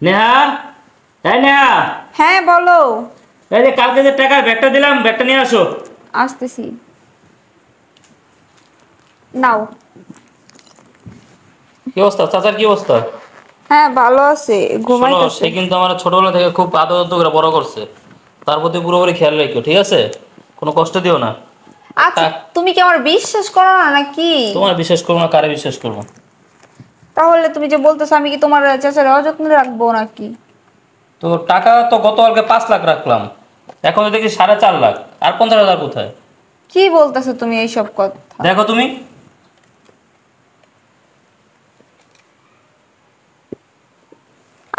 নেহা, এই নেহা, হ্যাঁ বলো। এই যে কালকে যে টাকার ব্যাগটা দিলাম, ব্যাগটা নিয়ে আসো। আসতেছি, নাও। কি অবস্থা চাচার, কি অবস্থা? হ্যাঁ ভালো আছে, শোনো, ঘুমাইতেছে। সে কিন্তু আমার ছোটবেলা থেকে খুব আদর করে বড় করছে। তার প্রতি পুরোপুরি খেয়াল রেখো, ঠিক আছে? কোনো কষ্ট দিও না। আচ্ছা তুমি কি আমার বিশ্বাস করো না নাকি? তোমার বিশ্বাস করবো না, কারে বিশ্বাস করবো? তাহলে তুমি যে বলতেছো আমি কি তোমার চাচার অযত্ন রাখবো নাকি? তো টাকা তো গতকালকে 5 লাখ রাখলাম, এখন তো দেখি 4.5 লাখ, আর 50,000 কোথায়? কি বলতেছো তুমি এইসব কথা? দেখো তুমি।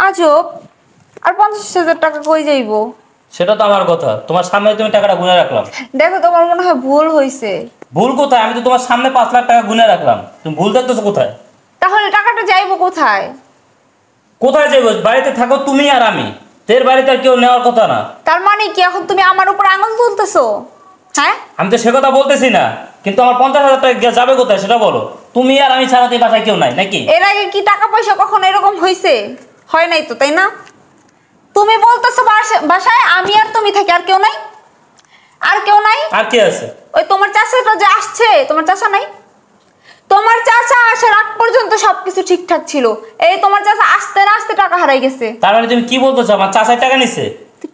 আজব, আর 50,000 টাকা কই যাইবো? সেটা তো আমার কথা, তোমার সামনে তুমি টাকাটা গুনে রাখলাম। দেখো তোমার মনে হয় ভুল হয়েছে। ভুল কোথায়? আমি তো তোমার সামনে 5 লাখ টাকা গুনে রাখলাম, তুমি ভুল দেখতেছো কোথায়? তাহলে টাকাটা যাইবো কোথায়? কোথায় যাবো? বাড়িতে থাকো তুমি আর আমি, তের বাড়িতে আর কেউ নেওয়ার কথা না। তার মানে কি এখন তুমি আমার উপর আঙুল তুলতেছো? হ্যাঁ, আমি তো সে কথা বলতেছি না, কিন্তু আমার 50,000 টাকা যাবে কোথায় সেটা বলো। তুমি আর আমি ছাড়া তো এই বাসায় কেউ নাই নাকি? এর আগে কি টাকা পয়সা কখনো এরকম হয়েছে? হয় নাই তো, তাই না? তুমি বলতেছো বাসায় আমি আর তুমি থাকি, আর কেউ নাই? আর কেউ নাই? আর কে আছে? ওই তোমার চাচাটা যে আসছে, তোমার চাচা নাই? তোমার চাচা আসার আগ পর্যন্ত সবকিছু ঠিকঠাক ছিল। এই তোমার চাচা আসতে না আসতে টাকা হারাই গেছে। তার মানে তুমি কি বলতেছো আমার চাচার টাকা নিছে?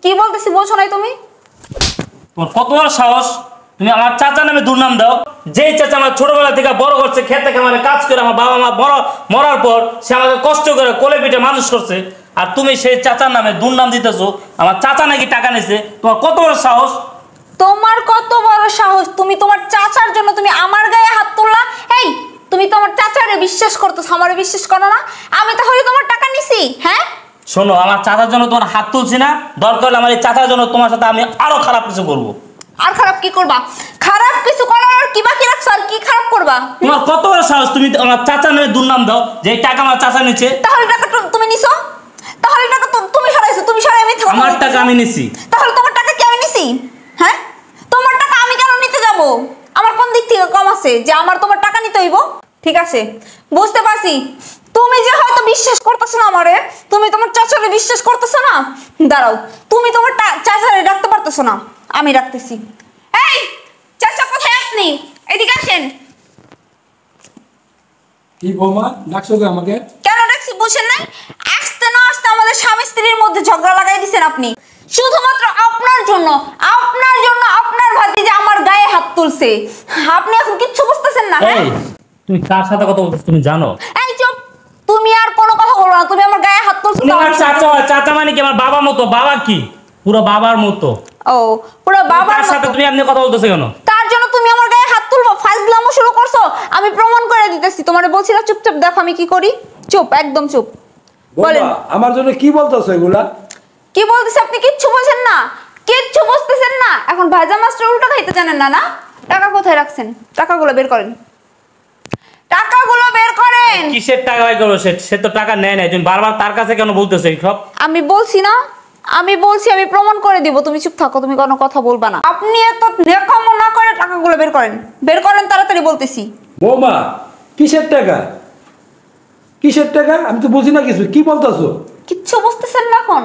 কি বলতেছি বোঝো নাই তুমি? তোমার কত বড় সাহস, তুমি আমার চাচা নামে দুর্নাম দাও? যেই চাচা আমার ছোটবেলা থেকে বড় করছে, খেতে খামারে কাজ করে আমার বাবা মা বড় মরার পর সে আমাকে কষ্ট করে কোলে পিঠে মানুষ করছে, আর তুমি সেই চাচার নামে দুর্নাম দিতেছো আমার চাচা নাকি টাকা নিছে? তোমার কত বড় সাহস? তোমার কত বড় সাহস, তুমি তোমার চাচার জন্য তুমি আমার গায়ে হাত তুললা? এই তুমি তোমার চাচারে বিশ্বাস করতেছো, আমারে বিশ্বাস করো না? আমি তাহলে তোমার টাকা নিছি? হ্যাঁ শোনো, আমার চাচার জন্য তোমার হাত তুলছি না, দরকার হলে আমার এই চাচার জন্য তোমার সাথে আমি আরো খারাপ কিছু করবো। আর খারাপ কি করবা? খারাপ কিছু করার আর কি বাকি রাখছো? আর কি খারাপ করবা? তোমার কত বড় সাহস, তুমি আমার চাচার নামে দুর্নাম দাও যে এই টাকা আমার চাচা নিচ্ছে? তাহলে টাকা তুমি নিছো? তাহলে টাকা তুমি সরাইছো? তুমি সরাই আমি থাকবো? আমার টাকা আমি নিছি। তাহলে তোমার টাকা কি আমি নিছি? হ্যাঁ, তোমার টাকা আমি কেন নিতে যাব? আমার কোন দিক থেকে কম আছে যে আমার তোমার টাকা নিতে হইব? ঠিক আছে, বুঝতে পারছি। তুমি যে হয়তো বিশ্বাস করতেছ না আমারে, তুমি তোমার চাচারে বিশ্বাস করতেছ না। দাঁড়াও, তুমি তোমার চাচারে রাখতে পারতেছো না, আমি রাখতেছি। এই চাচা, কোথায় আপনি? এদিকে আসেন। কি বৌমা ডাকছো কে আমাকে? কেন ডাকছি বুঝেন নাই? আসতে না আসতে আমাদের স্বামী স্ত্রীর মধ্যে ঝগড়া লাগাই দিছেন আপনি, শুধুমাত্র আপনার জন্য। আপনার জন্য আপনার ভাতিজা আমার গায়ে হাত তুলছে। আপনি এখন কিচ্ছু বুঝতেছেন না। হ্যাঁ, এই, তুমি কার সাথে কথা বলতেছো তুমি জানো? এই চুপ, তুমি আর কোনো কথা বলবো না। তুমি আমার গায়ে হাত তুলছো। তুমি আমার চাচা, চাচা মানে কি আমার বাবার মতো? বাবা কি পুরো বাবার মতো? ও পুরো বাবার তার সাথে মতো? তুমি এমনি কথা বলতেছো কেন? তার জন্য তুমি আমার গায়ে হাত তুলবো? ফাজলামো শুরু করছো। আমি প্রমাণ করে দিতেছি। তোমারে বলছি না চুপচাপ দেখো আমি কি করি। চুপ, একদম চুপ। বলেন বৌমা আমার জন্য কি বলতেছো এগুলা? কি বলতেছে? আপনি কিচ্ছু বোঝেন না, কিচ্ছু বুঝতেছেন না। এখন ভাজা মাছটা উল্টো খাইতে জানেন না? না, টাকা কোথায় রাখছেন? টাকাগুলো বের করেন, টাকাগুলো বের করেন। কিসের টাকা বাই করবো? সে তো টাকা নেয় নাই, তুমি বারবার তার কাছে কেন বলতেছো এইসব? আমি বলছি না, আমি বলছি, আমি প্রমাণ করে দিব। তুমি চুপ থাকো, তুমি কোনো কথা বলবা না। আপনি এত নেকামো না করে টাকাগুলো বের করেন, বের করেন তাড়াতাড়ি বলতেছি। বৌমা কিসের টাকা? কিসের টাকা? আমি তো বুঝি না কিছু, কি বলতেছো? কিচ্ছু বুঝতেছেন না এখন?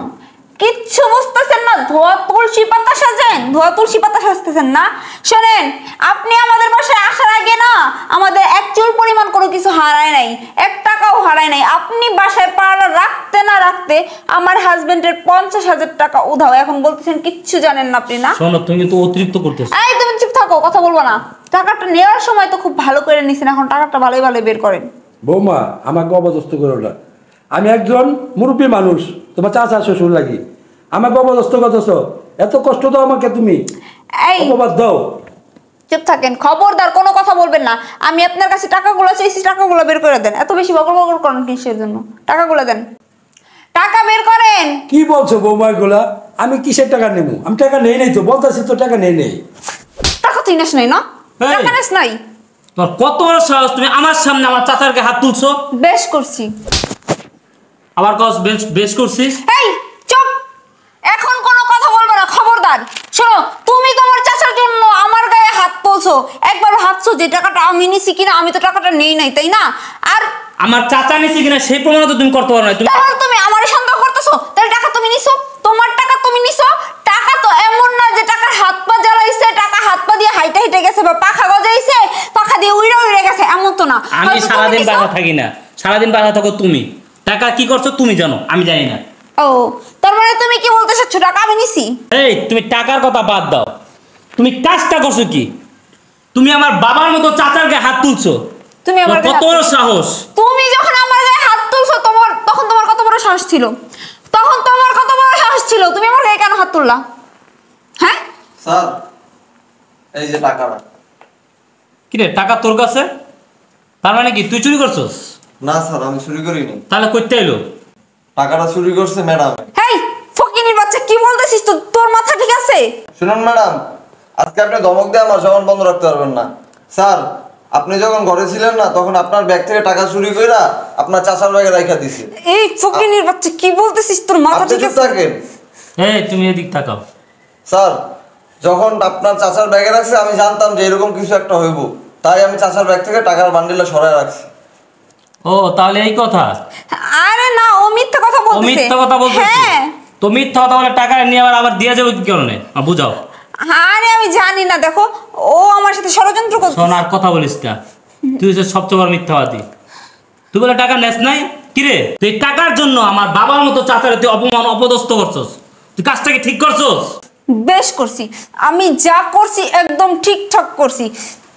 কিচ্ছু বুঝতেছেন না? ধোয়া তুলসী পাতা সাজেন, ধোয়া তুলসী পাতা সাজতেছেন না? শোনেন, আপনি আমাদের বাসায় আসার আগে না আমাদের এক চুল পরিমাণ কোনো কিছু হারায় নাই, 1 টাকাও হারায় নাই। আপনি বাসায় পা রাখতে না রাখতে আমার হাজবেন্ডের 50,000 টাকা উধাও। এখন বলতেছেন কিচ্ছু জানেন না আপনি? না শোনো, তুমি কিন্তু অতিরিক্ত করতেছো। এই তুমি চুপ থাকো, কথা বলবো না। টাকাটা নেওয়ার সময় তো খুব ভালো করে নিছেন, এখন টাকাটা ভালোই ভালো বের করেন। বৌমা আমাকে অপদস্থ করো না, আমি একজন মুরব্বী মানুষ, তোমার চাচা শ্বশুর লাগি। আমাকে অপদস্থ করতেছো, এত কষ্ট দাও আমাকে তুমি, এই অপবাদ দাও। চুপ থাকেন, খবরদার কোনো কথা বলবেন না। আমি আপনার কাছে টাকাগুলো চাইছি, টাকাগুলো বের করে দেন। এত বেশি বকর বকর করেন কিসের জন্য? টাকাগুলো দেন, টাকা বের করেন। কি বলছো বৌমা এগুলা? আমি কিসের টাকা নেবো? আমি টাকা নেই নাই তো, বলতেছি তো টাকা নেই নেই। টাকা তুই নেস নাই না? এই! টাকা নেস নাই? তোমার কত বড় সাহস, তুমি আমার সামনে আমার চাচারকে হাত তুলছো? বেশ করছি। আবার কস বেশ বেশ করছিস? এই চুপ, এখন কোনো কথা বলবো না, খবরদার। শোনো, তুমি তোমার চাচার জন্য আমার গায়ে হাত তুলছো। একবার ভাবছো যে টাকাটা আমি নিছি কিনা? আমি তো টাকাটা নেই নাই, তাই না? আর আমার চাচা নিছে কিনা সেই প্রমাণ তো তুমি করতে পারো না। তুমি তাহলে তুমি আমারই সন্দেহ করতেছো আমি হয়তো তুমি সারাদিন দিছো। বাসা থাকি না, সারাদিন বাসা থাকো তুমি। টাকা কি করছো তুমি জানো, আমি জানি না। ও তার মানে তুমি কি বলতে চাচ্ছ টাকা আমি নিছি? এই তুমি টাকার কথা বাদ দাও, তুমি কাজটা করছো কি? তুমি আমার বাবার মতো চাচার গায়ে হাত তুলছো। তুমি আমার তোমার কত গায়ে বড় হাত- সাহস! তুমি যখন আমার গায়ে হাত তুলছো তখন তোমার কত বড় সাহস ছিল? তখন তোমার কত বড় সাহস ছিল? তুমি আমার গায়ে কেন হাত তুললা? হ্যাঁ স্যার এই যে টাকাটা। কিরে টাকা তোর কাছে? তার মানে কি তুই চুরি করছস? না স্যার আমি চুরি করিনি, তাহলে কইতে এলো? টাকাটা চুরি করছে ম্যাডাম। হেই ফকিনির বাচ্চা কি বলতেছিস? তোর মাথা ঠিক আছে? শুনুন ম্যাডাম, আজকে আপনি ধমক দিয়ে আমার জবান বন্ধ রাখতে পারবেন না। স্যার আপনি যখন ঘরে ছিলেন না তখন আপনার ব্যাগ থেকে টাকা চুরি কইরা আপনার চাচার ব্যাগে রাইখা দিছে। এই ফকিনির বাচ্চা কি বলতেছিস? তোর মাথা আপনি ঠিক চুপ আছে? থাকেন। এই তুমি এদিক তাকাও। স্যার যখন আপনার চাচার ব্যাগে রাখছে আমি জানতাম যে এরকম কিছু একটা হইব, তাই আমি চাচার ব্যাগ থেকে টাকার বান্ডিলটা সরায় রাখছি। ও তাহলে এই কথা? আরে না, ও মিথ্যা কথা ও বলতেছে। মিথ্যা কথা বলতেছে? হ্যাঁ তো মিথ্যা কথা বলে টাকা নিয়ে আবার দিয়ে যাবে কি কারণে? বুঝাও। আরে আমি জানি না, দেখো ও আমার সাথে ষড়যন্ত্র করছে। শোন আর কথা বলিস না, তুই হচ্ছে সবচেয়ে বড় মিথ্যাবাদী। তুই বলে টাকা নেস নাই? কিরে তুই টাকার জন্য আমার বাবার মতো চাচারে তুই অপমান অপদস্থ করছস, তুই কাজটাকে ঠিক করছস? বেশ করছি, আমি যা করছি একদম ঠিকঠাক করছি।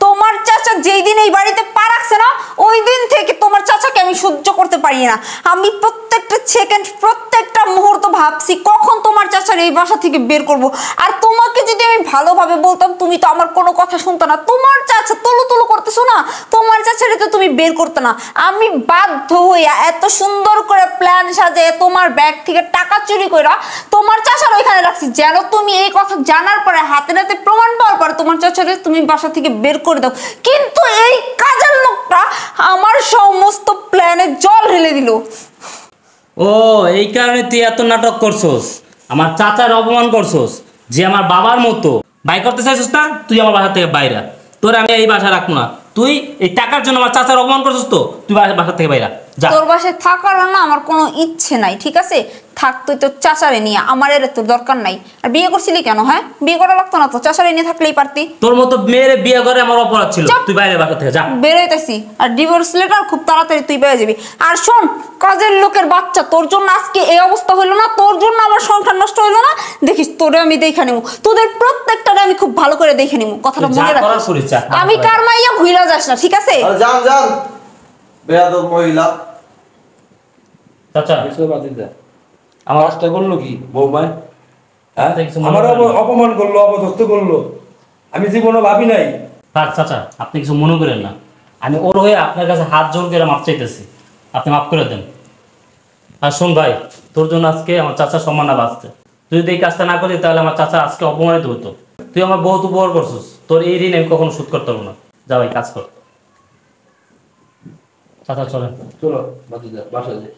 তোমার চাচা যেই দিন এই বাড়িতে পা রাখছে না, ওই দিন থেকে তোমার চাচাকে আমি সহ্য করতে পারি না। আমি প্রত্যেকটা সেকেন্ড প্রত্যেকটা মুহূর্ত ভাবছি কখন তোমার চাচার এই বাসা থেকে বের করব। আর তোমাকে যদি আমি ভালোভাবে বলতাম তুমি তো আমার কোনো কথা শুনতো না। তোমার চাচা তুলু তুলু করতেছো না, তোমার চাচারে তো তুমি বের করতে না। আমি বাধ্য হইয়া এত সুন্দর করে প্ল্যান সাজিয়ে তোমার ব্যাগ থেকে টাকা চুরি কইরা তোমার চাচার ওইখানে রাখছি, যেন তুমি এই কথা জানার পরে হাতে নাতে প্রমাণ পাওয়ার পরে তোমার চাচারে তুমি বাসা থেকে বের করে দাও। কিন্তু এই কাজের লোকটা আমার সমস্ত প্ল্যানে জল ঢেলে দিল। ও এই কারণে তুই এত নাটক করছস, আমার চাচার অপমান করছস, যে আমার বাবার মতো। বাই করতে চাইছিস না? তুই আমার বাসা থেকে বাইরা, তোর আমি এই বাসা রাখবো না। তুই এই টাকার জন্য আমার চাচার অপমান করছস, তো তুই বাসা থেকে বাইরা যা। তোর বাসায় থাকার না আমার কোনো ইচ্ছে নাই, ঠিক আছে? থাক তুই তোর চাচারে নিয়ে, আমার এর তোর দরকার নাই। আর বিয়ে করছিলি কেন? হ্যাঁ বিয়ে করা লাগতো না তো, চাচারে নিয়ে থাকলেই পারতি। তোর মতো মেয়েরে বিয়ে করে আমার অপরাধ ছিল। চুপ। তুই বাইরে বাসা থেকে যা। বেরোইতেছি, আর ডিভোর্স লেটার খুব তাড়াতাড়ি তুই পেয়ে যাবি। আর শোন কাজের লোকের বাচ্চা, তোর জন্য আজকে এই অবস্থা হইলো না, তোর জন্য আমার সংসার নষ্ট হইলো না। দেখিস তোরে আমি দেখে নেবো, তোদের প্রত্যেকটারে আমি খুব ভালো করে দেখে নেবো, কথাটা তুই যা মনে করার রাখিস। করিস, যা। আমি কার মাইয়া ভুইলা যাস না, ঠিক আছে? আর যান যান বেয়াদব মহিলা। চাচা কিছু বাদ দে। আমার কাজটা করলো কি বৌমায়? হ্যাঁ আপনি কিছু মনে আমার করেন না? অপমান করলো, অপদস্থ করলো, আমি জীবনে ভাবি নাই। থাক চাচা, আপনি কিছু মনে করেন না। আমি ওর হয়ে আপনার কাছে হাত জোর করে মাপ চাইতেছি, আপনি মাফ করে দেন। আর শোন ভাই, তোর জন্য আজকে আমার চাচার সম্মানটা বাঁচতে। তুই যদি এই কাজটা না করি তাহলে আমার চাচা আজকে অপমানিত হতো। তুই আমার বহুত উপকার করছিস, তোর এই ঋণ আমি কখনো শোধ করতে পারবো না। যা ভাই কাজ কর। চাচা চলেন। চলো বাদ দে, বাসা যাই।